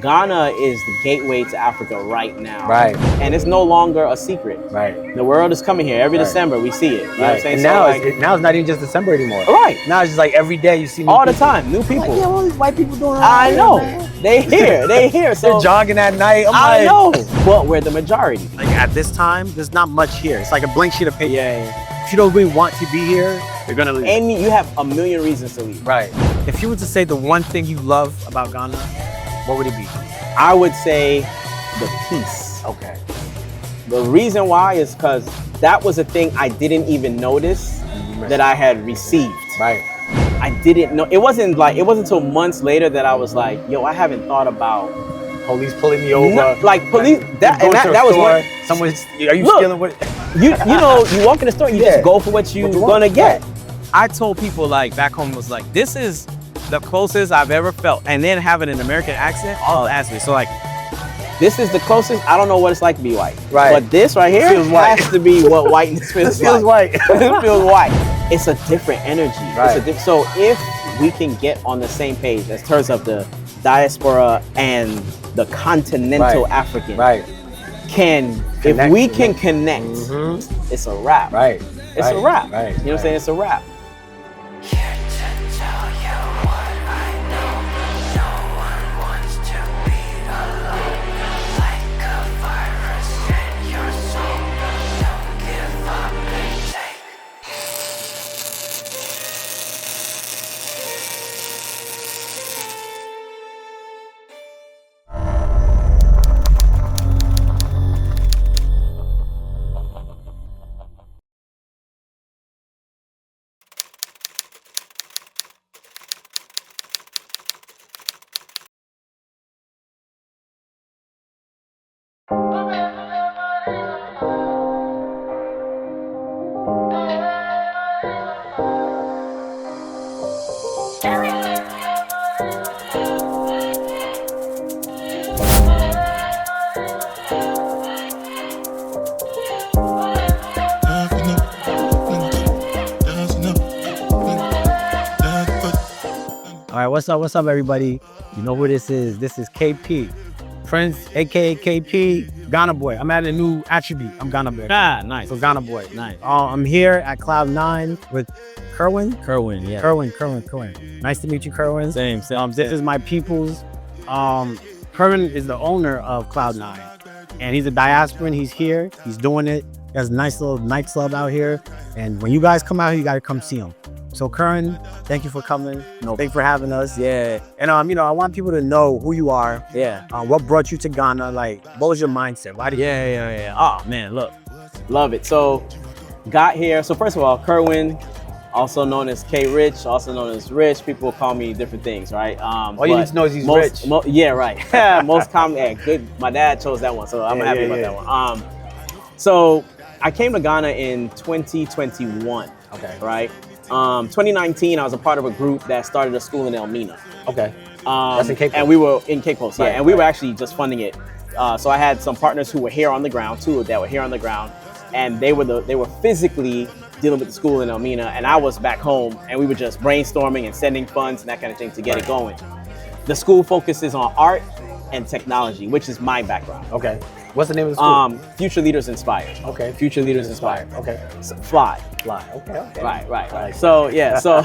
Ghana is the gateway to Africa right now. Right. And it's no longer a secret. Right. The world is coming here. Every December we see it. You know what I'm saying? And So now, like, now it's not even just December anymore. Right. Now it's just like every day you see new all the people. time, new people. Like, yeah, all these white people doing I know. Man. They here. So they're jogging at night. I know. But we're the majority. Like at this time, there's not much here. It's like a blank sheet of paper. Yeah. If you don't really want to be here, you're gonna leave. And you have a million reasons to leave. Right. If you were to say the one thing you love about Ghana, what would it be? I would say the peace. Okay. The reason why is because that was a thing I didn't even notice that I had received. Right. I didn't know. It wasn't until months later that I was like, yo, I haven't thought about police pulling me over. No, like police. That was what. Someone's. Are you stealing what? You know, you walk in the store, you just go for what you're gonna get. I told people like back home was like, this is the closest I've ever felt, and then having an American accent, all asked me. So like, this is the closest. I don't know what it's like to be white, right? But this right here has to be what whiteness feels like. Feels white. It feels white. It's a different energy. Right. So if we can get on the same page as terms of the diaspora and the continental African, if we can connect, it's a wrap. Right. It's a wrap. Right. You know what I'm saying? It's a wrap. All right, what's up, everybody? You know who this is. This is KP. Prince, aka KP, Ghana Boy. I'm adding a new attribute. I'm Ghana Boy. Ah, nice. So Ghana Boy. Nice. I'm here at Cloud 9 with Kerwin. Kerwin, yeah. Kerwin. Nice to meet you, Kerwin. Same. This is my people's. Kerwin is the owner of Cloud 9. And he's a diasporan. He's here. He's doing it. He has a nice little nightclub out here. And when you guys come out here, you got to come see him. So Kerwin, thank you for coming. Thanks for having us. Yeah. And I want people to know who you are. Yeah. What brought you to Ghana? Like, what was your mindset? Why did you? Yeah. Oh man, look. Love it. So got here. So first of all, Kerwin, also known as K Rich, also known as Rich. People call me different things, right? All you need to know is he's rich. Yeah, right. Most common. Yeah, good. My dad chose that one, so I'm happy about that one. So I came to Ghana in 2021. Okay. Right. 2019, I was a part of a group that started a school in Elmina. Okay. That's in Cape Coast. And we were in Cape Coast, yeah. Right, and we were actually just funding it. So I had some partners who were here on the ground, two that were here on the ground, and they were physically dealing with the school in Elmina, and I was back home, and we were just brainstorming and sending funds and that kind of thing to get it going. The school focuses on art and technology, which is my background. Okay. What's the name of the school? Future Leaders Inspired. Okay. Future Leaders Inspired. Okay. So, Fly. Okay. Right. So yeah, so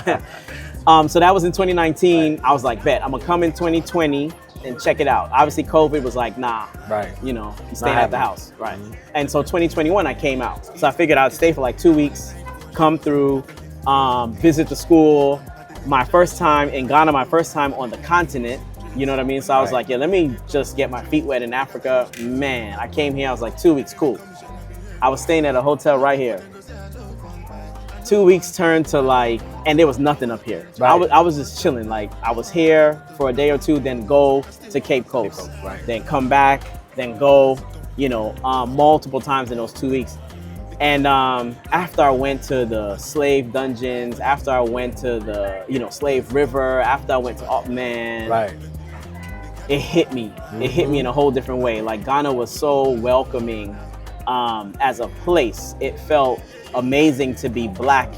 so that was in 2019. I was like, bet, I'm gonna come in 2020 and check it out. Obviously COVID was like, nah. Right. You staying at the house. Right. And so 2021 I came out. So I figured I'd stay for like 2 weeks, come through, visit the school. My first time in Ghana, my first time on the continent. You know what I mean? So I was like, yeah, let me just get my feet wet in Africa. Man, I came here, I was like, 2 weeks, cool. I was staying at a hotel right here. 2 weeks turned to like, and there was nothing up here. Right. I was just chilling. Like I was here for a day or two, then go to Cape Coast, then come back, then go, multiple times in those 2 weeks. And after I went to the slave dungeons, after I went to the, slave river, after I went to, it hit me. It hit me in a whole different way. Like Ghana was so welcoming as a place. It felt amazing to be Black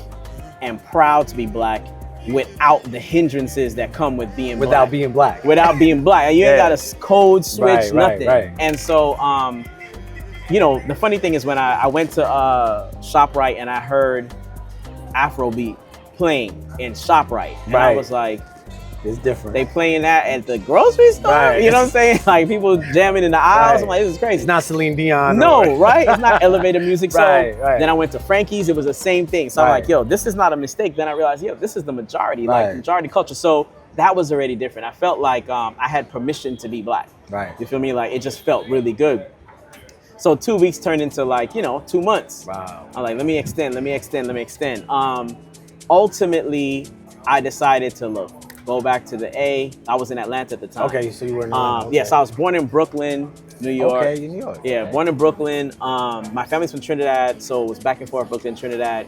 and proud to be Black without the hindrances that come with being Without black. being black. Without being black. You ain't got a code switch, Right, nothing. right. And so, you know, the funny thing is when I went to ShopRite and I heard Afrobeat playing in ShopRite, and I was like, it's different. they playing that at the grocery store? Right. You know what I'm saying? Like people jamming in the aisles. Right. I'm like, this is crazy. It's not Celine Dion. No, right? It's not elevator music. So Right. then I went to Frankie's. It was the same thing. So I'm like, yo, this is not a mistake. Then I realized, yo, this is the majority, like majority culture. So that was already different. I felt like I had permission to be black. Right. You feel me? Like it just felt really good. So 2 weeks turned into like, you know, 2 months. Wow. I'm like, let me extend. Ultimately, I decided to go back to the A. I was in Atlanta at the time. Okay, so you were in Atlanta. Okay. Yes, I was born in Brooklyn, New York. Okay, in New York. Yeah, okay. born in Brooklyn. My family's from Trinidad, so it was back and forth, Brooklyn, Trinidad.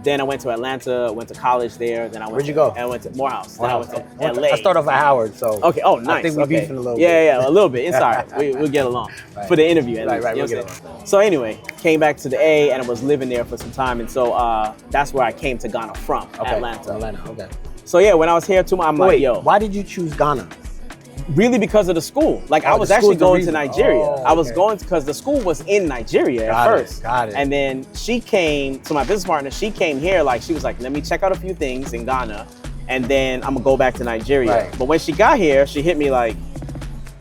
Then I went to Atlanta, went to college there. Then I went Where'd you go? I went to Morehouse. Then I went to LA. I started off at Howard, so. Okay, oh, nice. I think we're okay. beefing a little bit. Yeah, a little bit. It's all right. We'll get along for the interview at least. Right, you know we'll what I'm saying? So anyway, came back to the A and I was living there for some time. And so that's where I came to Ghana from, Atlanta. Okay. So yeah, when I was here too, I'm like, yo. Why did you choose Ghana? Really because of the school. Like I was actually going to Nigeria. I was going because the school was in Nigeria at first. Got it. And then she came, so my business partner, she came here, like she was like, let me check out a few things in Ghana and then I'm gonna go back to Nigeria. Right. But when she got here, she hit me like,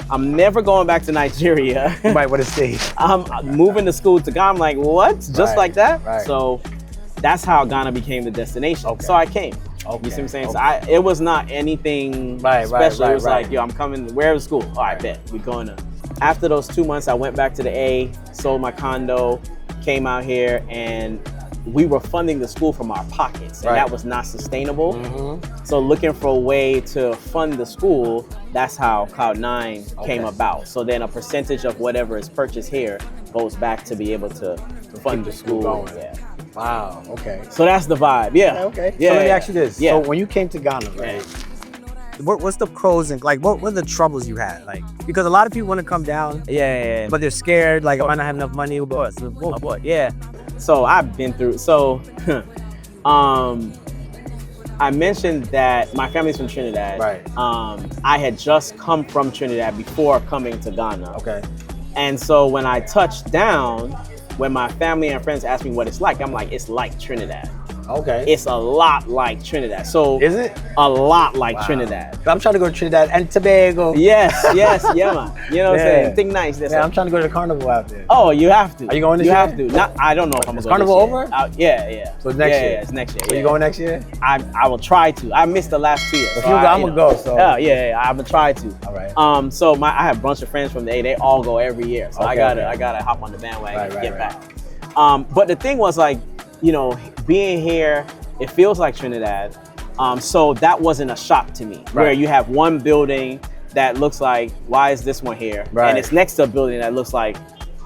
I'm never going back to Nigeria. You might want to stay. I'm moving to school to Ghana. I'm like, what? Just like that? Right. So that's how Ghana became the destination. Okay. So I came. Okay. You see what I'm saying? Okay. So it was not anything special. It was like, yo, I'm coming. Where's school? All right, bet. We're going to. After those 2 months, I went back to the A, sold my condo, came out here, and we were funding the school from our pockets, and that was not sustainable. Mm-hmm. So looking for a way to fund the school, that's how Cloud9 came about. So then a percentage of whatever is purchased here goes back to be able to fund the school. Going. Yeah. Wow, okay. So that's the vibe, yeah. Okay. Yeah, So let me ask you this. Yeah. So when you came to Ghana, right? What's the pros and like what were the troubles you had? Like because a lot of people want to come down, but they're scared, like I might not have enough money. Yeah. So I've been through. So, I mentioned that my family's from Trinidad. Right. I had just come from Trinidad before coming to Ghana. Okay. And so when I touched down, when my family and friends ask me what it's like, I'm like, it's like Trinidad. Okay. It's a lot like Trinidad. So is it? A lot like Trinidad. I'm trying to go to Trinidad and Tobago. Yes, yeah, man. You know what I'm saying? Think nice. Yeah, I'm trying to go to the carnival out there. Oh, you have to. Are you going this year? You year? have to. Not, I don't know if I'm going to go Carnival this year. over? Yeah. So it's next year? Yeah, it's next year. Are you going next year? I will try to. I missed the last 2 years. If you go, I'm going to go. So. Yeah, I'm going to try to. All right. So I have a bunch of friends from the A. They all go every year. So I gotta hop on the bandwagon and get back. But the thing was like, you know, being here, it feels like Trinidad. So that wasn't a shock to me. Where you have one building that looks like, why is this one here? Right. And it's next to a building that looks like,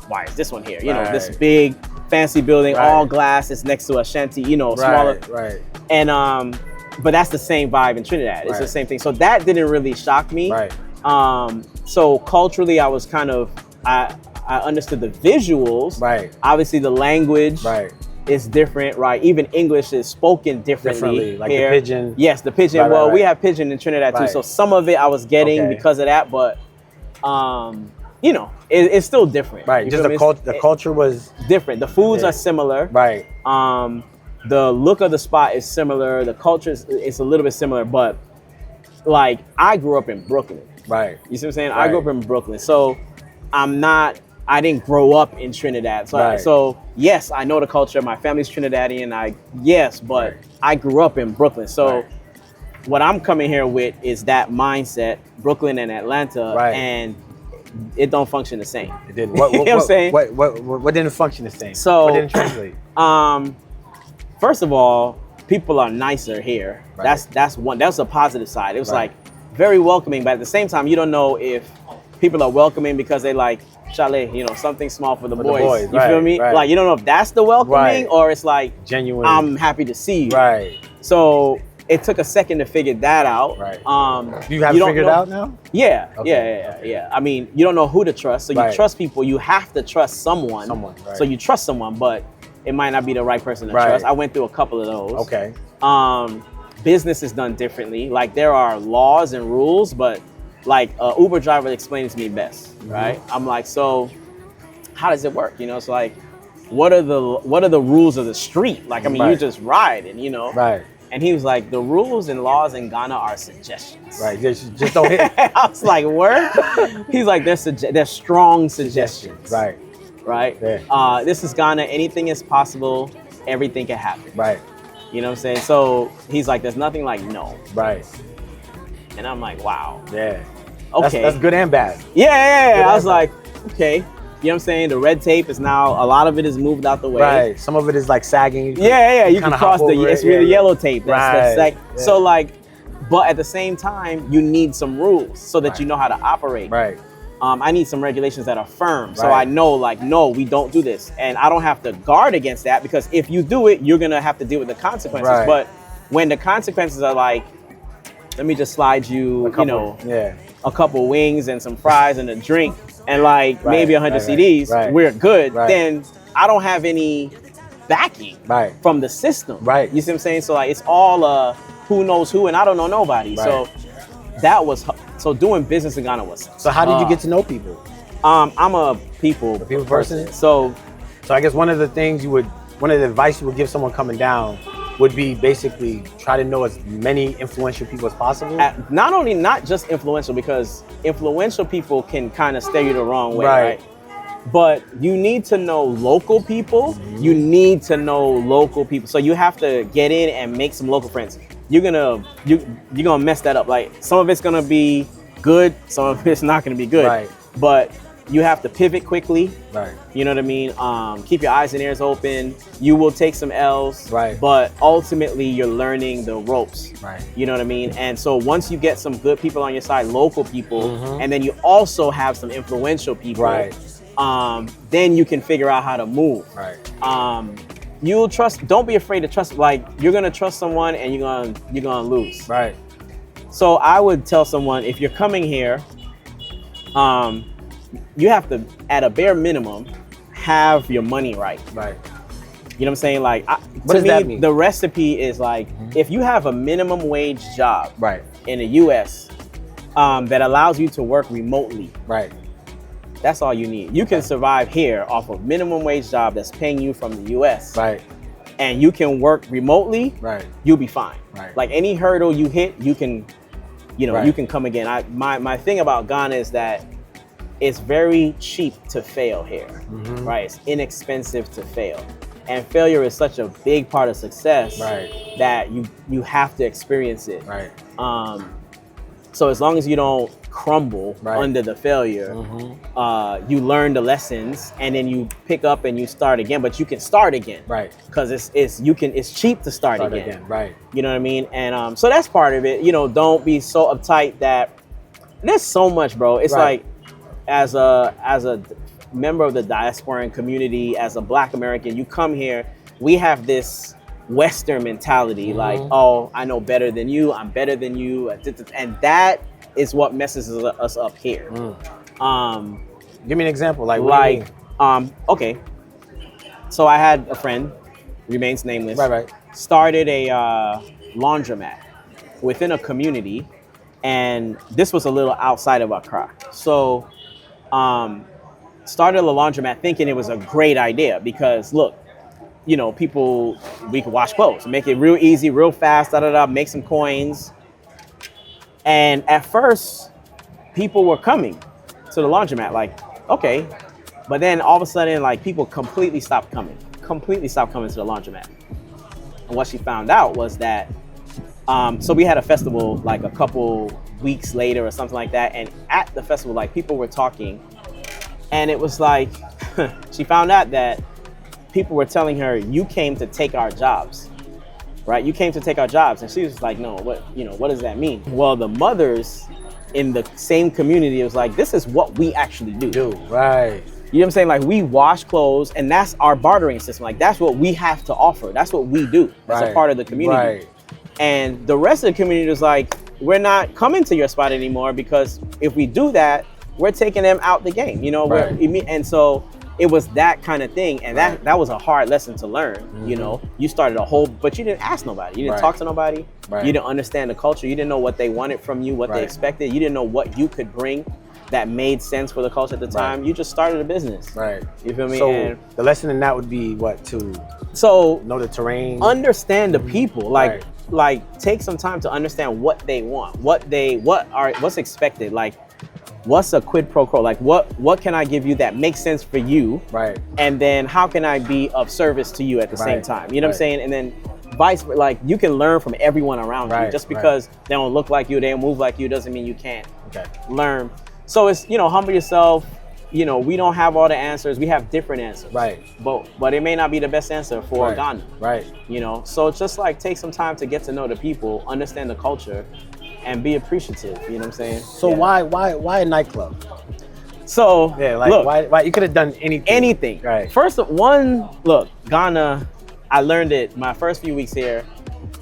why is this one here? You know, this big, fancy building, all glass. It's next to a shanty, you know, smaller. Right. And but that's the same vibe in Trinidad. It's the same thing. So that didn't really shock me. Right. So culturally, I was kind of, I understood the visuals. Right. Obviously, the language. Right. Is different, right? Even English is spoken differently like here. the pidgin. Yes, the pidgin. Well, we have pidgin in Trinidad too, so some of it I was getting because of that, but you know, it's still different. Right. Just the culture was different. The foods are similar. Right. The look of the spot is similar. The culture is a little bit similar, but like I grew up in Brooklyn. Right. You see what I'm saying? I grew up in Brooklyn, so I didn't grow up in Trinidad. So yes, I know the culture. My family's Trinidadian. But I grew up in Brooklyn. So what I'm coming here with is that mindset, Brooklyn and Atlanta, and it don't function the same. It didn't. You know what I'm saying? What didn't function the same? So what didn't translate? First of all, people are nicer here. That's a positive side. It was like very welcoming, but at the same time, you don't know if people are welcoming because they like chalet, you know, something small for the boys. You feel me? Like you don't know if that's the welcoming or it's like genuine. I'm happy to see you. Right. So it took a second to figure that out. Right. You have figured it out now? Yeah. Yeah. I mean, you don't know who to trust. So you trust people. You have to trust someone. So you trust someone, but it might not be the right person to trust. I went through a couple of those. Okay. business is done differently. Like there are laws and rules, but like Uber driver explained it to me best, right? I'm like, so how does it work? You know, it's like, what are the rules of the street? Like, I mean, you just ride and, you know. Right. And he was like, the rules and laws in Ghana are suggestions. Right. Just don't hit. I was like, word? He's like, they're strong suggestions. Right. Right? Yeah. This is Ghana. Anything is possible. Everything can happen. Right. You know what I'm saying? So he's like, there's nothing like no. Right. And I'm like, wow. Yeah. Okay. That's good and bad. Yeah. I was like, okay. You know what I'm saying? The red tape is now, a lot of it is moved out the way. Right. Some of it is like sagging. Yeah. You can cross it's really yellow tape. That's right. So like, but at the same time, you need some rules so that you know how to operate. Right. I need some regulations that are firm. So I know like, no, we don't do this. And I don't have to guard against that because if you do it, you're going to have to deal with the consequences. Right. But when the consequences are like, let me just slide you, a couple wings and some fries and a drink and like maybe 100 CDs, we're good. Then I don't have any backing from the system. Right. You see what I'm saying? So like it's all who knows who and I don't know nobody. So that was so doing business in Ghana was. So how did you get to know people? I'm a people person. So I guess one of the advice you would give someone coming down would be basically try to know as many influential people as possible. Not just influential, because influential people can kind of steer you the wrong way, right? But you need to know local people. You need to know local people. So you have to get in and make some local friends. You're gonna mess that up. Like some of it's gonna be good, some of it's not gonna be good. Right. But you have to pivot quickly. Right. You know what I mean? Keep your eyes and ears open. You will take some L's. Right. But ultimately you're learning the ropes. Right. You know what I mean? And so once you get some good people on your side, local people, and then you also have some influential people, then you can figure out how to move. Right. You'll trust, don't be afraid to trust, like you're gonna trust someone and you're gonna lose. Right. So I would tell someone, if you're coming here, you have to, at a bare minimum, have your money right. Right. You know what I'm saying? Like, what does that mean? The recipe is like, if you have a minimum wage job in the US that allows you to work remotely, that's all you need. You can survive here off of minimum wage job that's paying you from the US. Right. And you can work remotely, you'll be fine. Right. Like any hurdle you hit, you can, you can come again. My thing about Ghana is that it's very cheap to fail here, right? It's inexpensive to fail. And failure is such a big part of success that you have to experience it. Right. So as long as you don't crumble under the failure, you learn the lessons and then you pick up and you start again, but you can start again. Right. Because it's cheap to start again. Right. You know what I mean? And so that's part of it. Don't be so uptight that there's so much, bro. It's like, as a member of the diasporan community, as a Black American, you come here, we have this Western mentality, like, oh, I know better than you, I'm better than you, and that is what messes us up here. Give me an example, okay. So I had a friend, remains nameless, started a laundromat within a community, and this was a little outside of Accra. So started a laundromat thinking it was a great idea because look, people, we could wash clothes, make it real easy, real fast, make some coins. And at first, people were coming to the laundromat like, okay. But then all of a sudden, like, people completely stopped coming to the laundromat. And what she found out was that, so we had a festival like a couple weeks later or something like that. And at the festival, like, people were talking, and it was like, she found out that people were telling her, you came to take our jobs, right? You came to take our jobs. And she was like, no, what does that mean? Well, the mothers in the same community was like, this is what we actually do. Right. You know what I'm saying? Like, we wash clothes, and that's our bartering system. Like, that's what we have to offer. That's what we do as a part of the community. And the rest of the community was like, we're not coming to your spot anymore, because if we do that, we're taking them out the game, And so it was that kind of thing, and that was a hard lesson to learn. You know, you started but you didn't ask nobody. You didn't talk to nobody. You didn't understand the culture. You didn't know what they wanted from you, what they expected. You didn't know what you could bring that made sense for the culture at the time. You just started a business. You feel me? So and the lesson in that would be what? To know the terrain, understand the people. Like take some time to understand what they want, what's expected. Like, what's a quid pro quo? Like, what can I give you that makes sense for you? And then how can I be of service to you at the same time? You know what I'm saying? And then like you can learn from everyone around you. Just because they don't look like you, they don't move like you, doesn't mean you can't learn. So it's, you know, humble yourself. You know, we don't have all the answers. We have different answers. But it may not be the best answer for Ghana. You know, so it's just like take some time to get to know the people, understand the culture, and be appreciative. You know what I'm saying? So why a nightclub? So like, look, why you could have done anything. First of one, look, Ghana, I learned it my first few weeks here,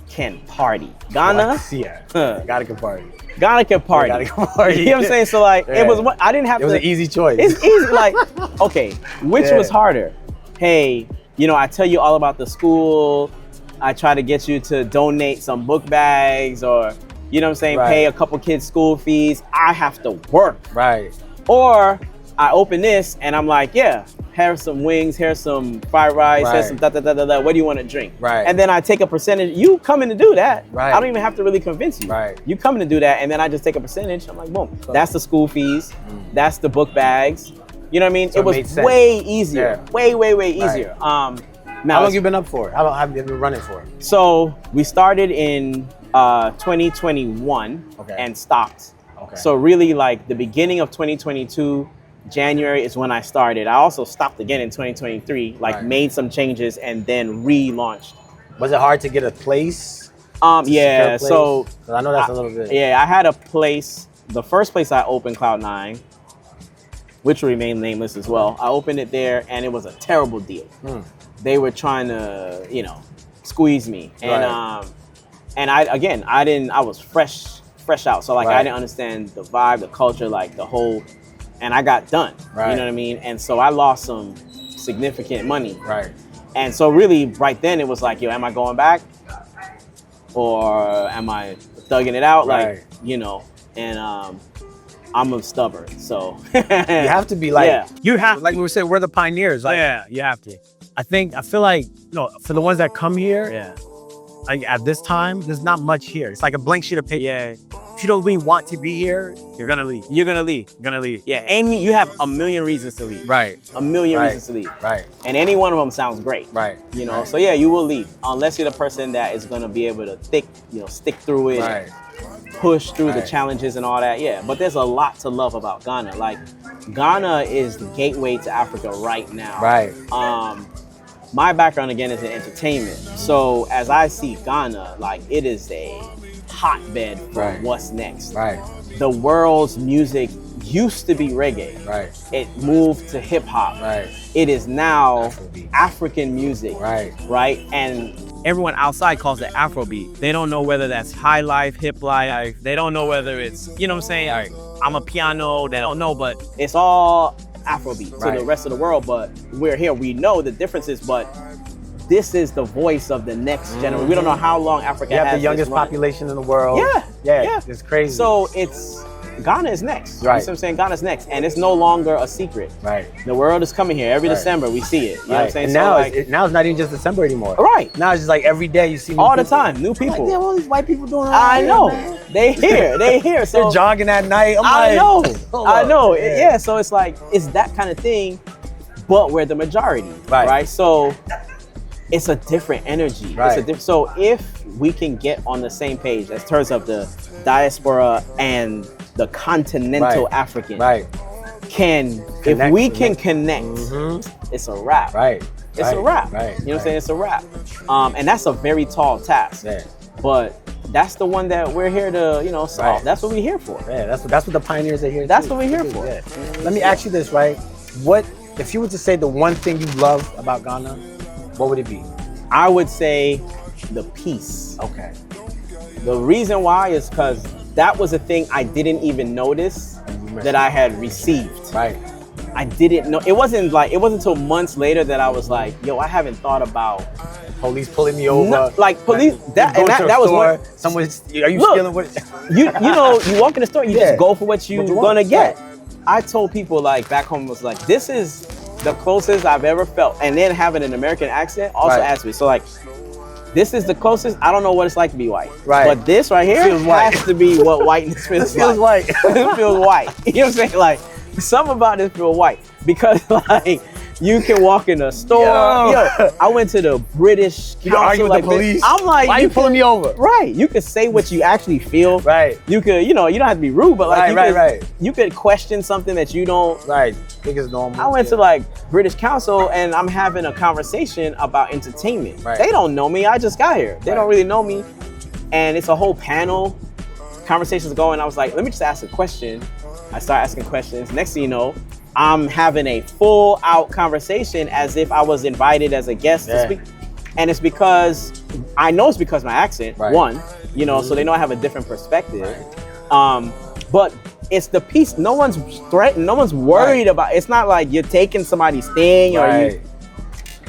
can party. Ghana, Ghana can party. Ghana can party. Ghana can party. You know what I'm saying? So like, it was what I didn't have to. It was an easy choice. It's easy. Like, okay, which was harder? Hey, you know, I tell you all about the school. I try to get you to donate some book bags, or you know what I'm saying, pay a couple kids school fees. I have to work. Or I open this and I'm like, yeah, here's some wings, here's some fried rice, here's some da-da-da-da-da, what do you want to drink? And then I take a percentage. You coming to do that. I don't even have to really convince you. You coming to do that, and then I just take a percentage. I'm like, boom, that's the school fees, that's the book bags. You know what I mean? So it was way easier, way easier. Now, how long you been up for? How long have you been running for? So we started in 2021 and stopped. So really like the beginning of 2022, January is when I started. I also stopped again in 2023, like made some changes and then relaunched. Was it hard to get a place? Yeah, so I know that's a little bit. Yeah, I had a place. The first place I opened, Cloud9, which will remain nameless as well. I opened it there and it was a terrible deal. They were trying to, you know, squeeze me. And I was fresh out. So like I didn't understand the vibe, the culture, like the whole, and I got done. You know what I mean? And so I lost some significant money. And so really right then it was like, yo, am I going back? Or am I thugging it out? Like, you know, and I'm stubborn. So you have to be like, you have, like we were saying, we're the pioneers. Like, you have to. I feel like, you know, for the ones that come here, like at this time, there's not much here. It's like a blank sheet of paper. If you don't really want to be here, you're gonna leave. You're gonna leave. Yeah, and you have a million reasons to leave. A million reasons to leave. And any one of them sounds great. You know, so yeah, you will leave unless you're the person that is gonna be able to stick through it, push through the challenges and all that. Yeah, but there's a lot to love about Ghana. Like, Ghana is the gateway to Africa right now. My background again is in entertainment, so as I see Ghana, like it is a hotbed for what's next. The world's music used to be reggae. It moved to hip hop. It is now African music. And everyone outside calls it Afrobeat. They don't know whether that's high life, hip life. They don't know whether it's, you know what I'm saying? I'm a piano. They don't know, but it's all Afrobeat to the rest of the world. But we're here. We know the differences, but this is the voice of the next generation. We don't know how long Africa has the youngest population in the world. It's crazy. So Ghana is next. You know what I'm saying? Ghana's next. And it's no longer a secret. The world is coming here. Every December we see it. You know what I'm saying? And so now, like, now it's not even just December anymore. Now it's just like every day you see all the time, new people. Like, all these white people doing all I know. They here. So they're jogging at night. I know. So it's like, it's that kind of thing, but we're the majority. So it's a different energy. So if we can get on the same page in terms of the diaspora and the continental African, if we can connect, it's a wrap. It's a wrap. You know what I'm saying? It's a wrap. And that's a very tall task. But that's the one that we're here to, you know, solve. That's what we're here for. That's what the pioneers are here. That's what we're here for. Let me ask you this, what if you were to say the one thing you love about Ghana? What would it be? I would say the peace. The reason why is because that was a thing I didn't even notice that I had received. I didn't know. It wasn't until months later that I was like, yo, I haven't thought about Police pulling me over. No, like police. Like, that was store, what. Someone's. Are you stealing what? you know, you walk in the store, you just go for what you're gonna get. Right. I told people like back home was like, this is the closest I've ever felt, and then having an American accent also adds to me. So like, this is the closest. I don't know what it's like to be white, but this right here has to be what whiteness feels like. White. It feels white. You know what I'm saying? Like, something about this feel white because like. You can walk in a store. Yo, I went to the British Council. You argue with the police. I'm like, why are you pulling me over? Right. You can say what you actually feel. Right. You could, you don't have to be rude, but like, you could question something that you don't. Right. Think it's normal. I went to like British Council and I'm having a conversation about entertainment. Right. They don't know me. I just got here. They don't really know me, and it's a whole panel. Conversations going. I was like, let me just ask a question. I start asking questions. Next thing you know, I'm having a full out conversation as if I was invited as a guest to speak. And it's because, I know it's because my accent, one, so they know I have a different perspective. But it's the piece, no one's threatened, no one's worried about, it's not like you're taking somebody's thing or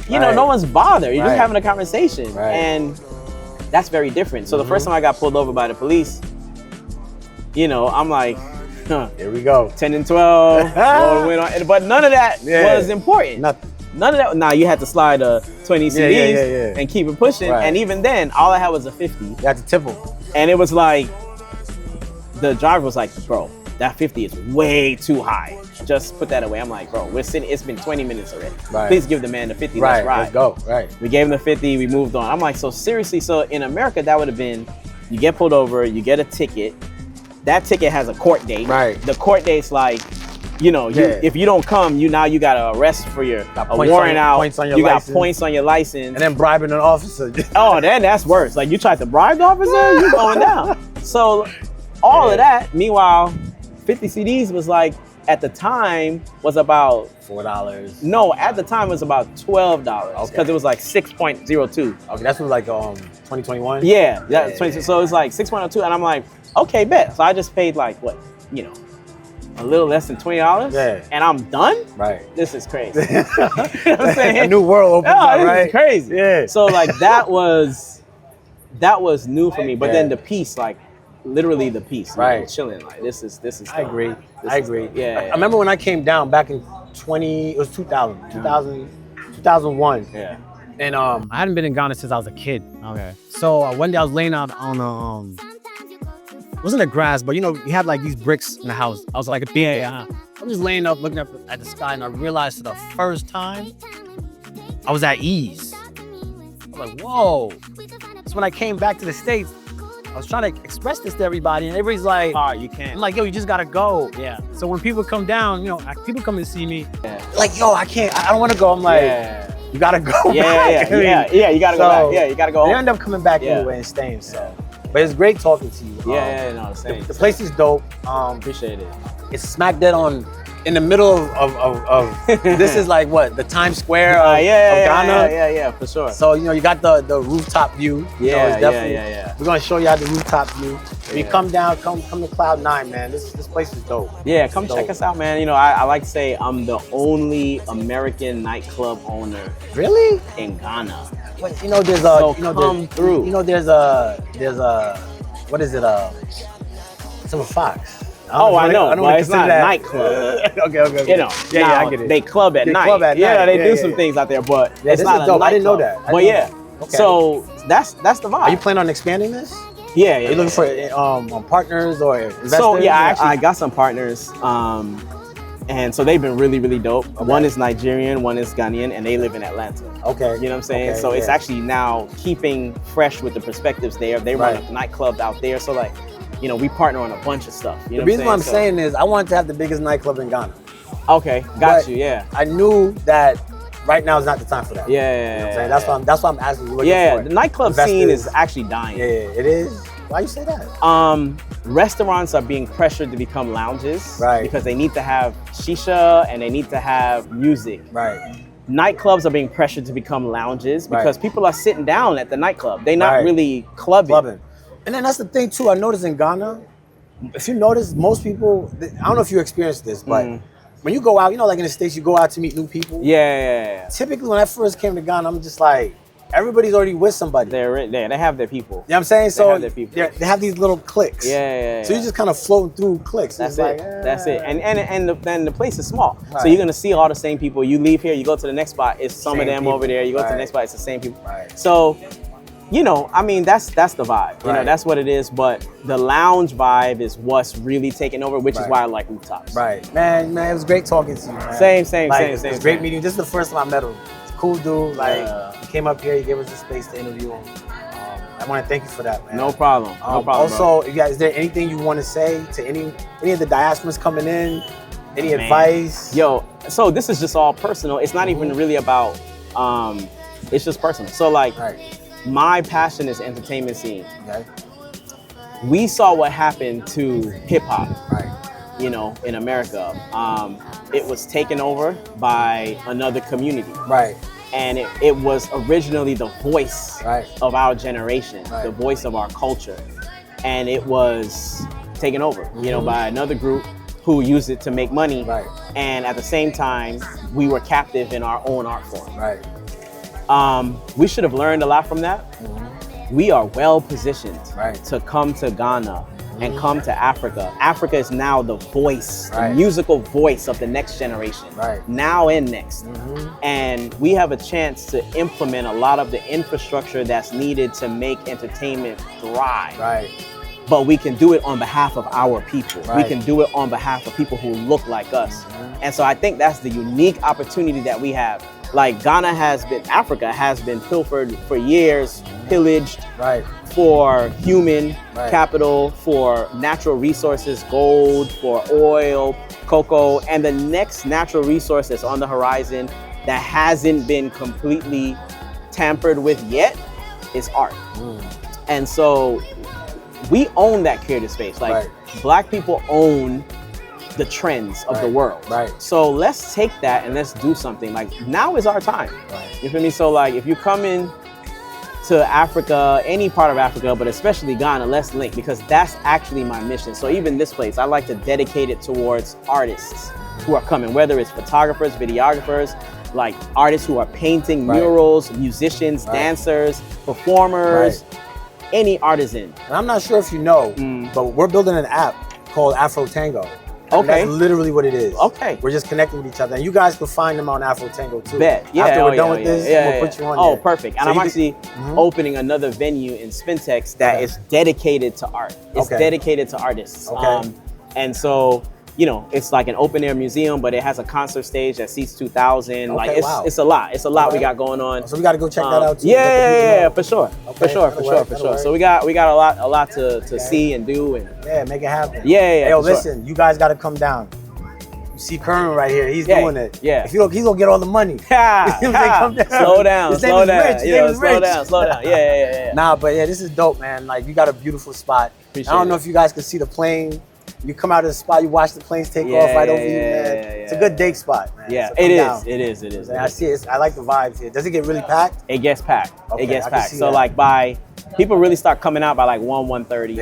no one's bothered. You're just having a conversation. And that's very different. So the first time I got pulled over by the police, I'm like, here we go. 10 and 12. But none of that was important. Nothing. None of that. Now you had to slide 20 CDs and keep it pushing. And even then, all I had was a 50. You had to tip them. And it was like, the driver was like, bro, that 50 is way too high. Just put that away. I'm like, bro, we're sitting, it's been 20 minutes already. Please give the man the 50. Let's ride. Let's go. We gave him the 50, we moved on. I'm like, so seriously, so in America, that would have been, you get pulled over, you get a ticket. That ticket has a court date. The court date's like, if you don't come, you got to arrest for a warrant out. You got points on your license. And then bribing an officer. Oh, then that's worse. Like, you tried to bribe the officer, you're going down. So all of that, meanwhile, 50 CDs was like, at the time, was about $4. No, at the time it was about $12 because it was like 6.02. Okay, that's was like 2021. Yeah, that's 20. So it was like 6.02, and I'm like, okay, bet. So I just paid like what, a little less than $20, and I'm done. This is crazy. You know what I'm saying? A new world opens up, this is crazy. So like that was new for me. But then the piece, like literally the piece, chilling. Like this is. I agree. I agree. Yeah. I remember when I came down back in 2001. Yeah. And I hadn't been in Ghana since I was a kid. Okay. So one day I was laying out on it wasn't the grass, but you had like these bricks in the house. I was like, I'm just laying up, looking up at the sky, and I realized for the first time, I was at ease. I was like, whoa. So when I came back to the States, I was trying to express this to everybody, and everybody's like, you can't. I'm like, yo, you just gotta go. Yeah. So when people come down, people come and see me, like, yo, I can't, I don't wanna go. I'm like, you gotta go back. Yeah, you gotta go back. Yeah, you gotta go home. They end up coming back anyway and staying, so. But it's great talking to you. The place is dope. Appreciate it. It's smack dead in the middle of this is like what, the Times Square of Ghana. Yeah, for sure. So you got the rooftop view. Yeah. We're gonna show you the rooftop view. When you come down, come to Cloud 9, man. This place is dope. Yeah, come check us out, man. I like to say I'm the only American nightclub owner. Really? In Ghana. But there's what is it? Some Fox. I know, but it's not a nightclub. Okay. I get it. They club at night. They do some things out there, but it's not a nightclub. I didn't know that. Okay. So that's the vibe. Are you planning on expanding this? Yeah. Are you looking for partners or investors? So I got some partners. And so they've been really, really dope. Okay. One is Nigerian, one is Ghanaian, and they live in Atlanta. Okay. You know what I'm saying? So it's actually now keeping fresh with the perspectives there. They run a nightclub out there. So like, we partner on a bunch of stuff. The reason why I'm saying is I wanted to have the biggest nightclub in Ghana. Okay, got you, yeah. I knew that right now is not the time for that. Yeah. You know what I'm saying? That's why I'm asking you looking for. The nightclub scene is actually dying. Yeah, it is. Why you say that? Restaurants are being pressured to become lounges. Right. Because they need to have shisha and they need to have music. Right. Nightclubs are being pressured to become lounges because people are sitting down at the nightclub. They're not really clubbing. And then that's the thing too, I noticed in Ghana, if you notice, most people, I don't know if you experienced this, but when you go out, you know, like in the States, you go out to meet new people. Yeah. Typically, when I first came to Ghana, I'm just like, everybody's already with somebody. They're there. They have their people. You know what I'm saying? So have their people. they have these little cliques. Yeah. So you're just kind of floating through cliques. That's it's it. Like, That's it. And then the place is small, Right. so you're gonna see all the same people. You leave here, you go to the next spot, it's some Same of them people. over there. You go to the Right. next spot, it's the same people. Right. So, you know, I mean, that's the vibe. You know, Right. that's what it is. But the lounge vibe is what's really taking over, which is Right. why I like rooftops. Right. Man, it was great talking to you, man. Same. Like, It was great same. meeting you. This is the first time I met him. He's a cool dude. Like, Yeah. he came up here, he gave us the space to interview him. I want to thank you for that, man. No problem. No problem. Also, if you guys, is there anything you want to say to any of the diasporans coming in? Any Man. advice? Yo, so this is just all personal. It's not even really about. It's just personal. So like, Right. my passion is entertainment scene. Okay. We saw what happened to hip hop. Right. You know, in America, it was taken over by another community, Right. and it was originally the voice Right. of our generation, Right. the voice of our culture, and it was taken over, you know, by another group who used it to make money, Right. and at the same time, we were captive in our own art form. Right. We should have learned a lot from that. We are well positioned Right. to come to Ghana and come to Africa. Africa is now the voice, Right. the musical voice of the next generation, Right. now and next. And we have a chance to implement a lot of the infrastructure that's needed to make entertainment thrive. Right. But we can do it on behalf of our people. We Right. can do it on behalf of people who look like us. And so I think that's the unique opportunity that we have. Like Africa has been pilfered for years, pillaged Right. for human Right. capital, for natural resources, gold, for oil, cocoa, and the next natural resource that's on the horizon that hasn't been completely tampered with yet is art. And so we own that creative space. Like, Right. Black people own the trends of the Right. world. Right. So let's take that and let's do something. Like, now is our time. Right. You feel me? So like, if you come in to Africa, any part of Africa, but especially Ghana, let's link, because that's actually my mission. So even this place, I like to dedicate it towards artists who are coming, whether it's photographers, videographers, like artists who are painting Right. murals, musicians, Right. dancers, performers, any artisan. And I'm not sure if you know, but we're building an app called Afro Tango. And Okay. That's literally what it is. Okay. We're just connecting with each other. And you guys can find them on Afro Tango too. Bet. Yeah. After we're done yeah, with yeah, this, yeah, we'll put you on Oh, there. perfect. And So I'm you actually opening another venue in Spintex that Okay. is dedicated to art. It's Okay. dedicated to artists. Okay. And so, you know, it's like an open air museum, but it has a concert stage that seats 2,000. Like, Okay, wow. it's a lot. It's a lot we Okay. got going on. So we got to go check that out too. Yeah, Let the people yeah, know. for sure, Okay, for sure, that'll for sure, work, for that'll sure. work. So we got a lot to see and do, and Yeah, make it happen. Yeah, Hey, yo, for sure. listen, you guys got to come down. You see Kerwin right here. He's Yeah, doing it. yeah. If you don't, he's going to get all the money. Ha, You know what I'm saying? Come down. slow down, His name slow is down, Rich. His you name know, is slow Rich. down, slow down. Yeah. Nah, but yeah, this is dope, man. Like, you got a beautiful spot. Appreciate I don't know it. if you guys can see the plane. You come out of the spot, you watch the planes take off right over you, man. It's a good date spot, man. Yeah, So come it down. is. It is. I see it. I like the vibes here. Does it get really packed? It gets packed. Okay, It gets I can packed. see So that. like people really start coming out by like 1:30.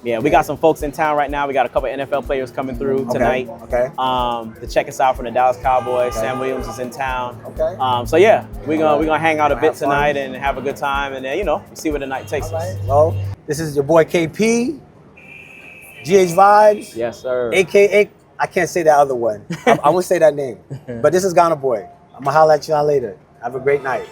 Yeah. We got some folks in town right now. We got a couple NFL players coming through tonight. Okay. To check us out from the Dallas Cowboys. Sam Williams is in town. Okay. So yeah, we're gonna hang out a bit Have fun. tonight and have a good time, and then see where the night takes All us. right. Well, this is your boy KP, GH Vibes, Yes, sir. AKA, I can't say that other one. I won't say that name. But this is Ghana Boy. I'm going to holler at you all later. Have a great night.